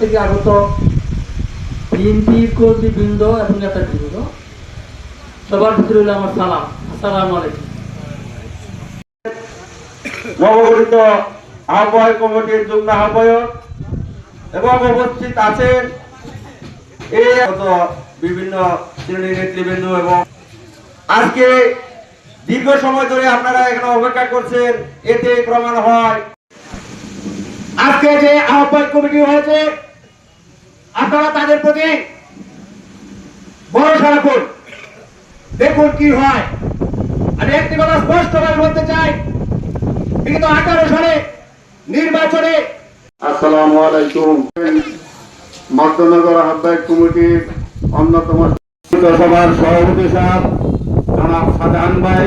থেকে আগত বিএনপি কর্মীবৃন্দ এবং নেতাবৃন্দ, সবার ভিতরে হলো আমার সালাম। আসসালামু আলাইকুম। নবগঠিত আহ্বায়ক কমিটির যুগ্ম আহ্বায়ক এবং উপস্থিত আছেন বিভিন্ন শ্রেণীর নেতৃবৃন্দ, এবং আজকে দীর্ঘ সময় ধরে আপনারা এখানে অপেক্ষা করছেন, এতে প্রমাণ হয় আজকে যে আহ্বায়ক কমিটি হয়েছে আপনারা তাদের প্রতি ভরসা রাখুন, দেখুন কি হয়। আমি একটি কথা স্পষ্টভাবে বলতে চাই, বিগত 18 সালে নির্বাচনে আসসালামু আলাইকুম। মধ্যনগর আহ্বায়ক কমিটির অন্যতম সভার সভাপতি সাহেব জনাব সাজান ভাই,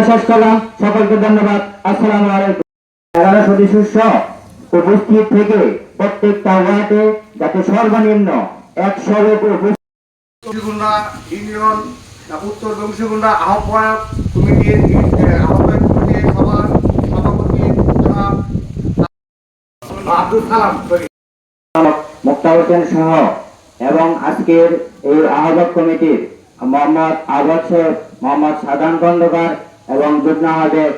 শেষ করলাম। সকলকে ধন্যবাদ। আসসালামু আলাইকুম। 11 সদস্য উপস্থিত থেকে প্রত্যেকটা ওয়ার্ডে যাতে সর্বনিম্ন 100-এর উপর ইউনিয়ন উত্তর বংশীগুন্ডা আহ্বায়ক কমিটির সভার সভাপতি আব্দুল সালাম মুক্তা হোসেন সহ এবং আজকের এই আহ্বায়ক কমিটির মোহাম্মদ আবাদ, মোহাম্মদ সাদান খন্দকার এবং যুগ্ম আহ্বায়ক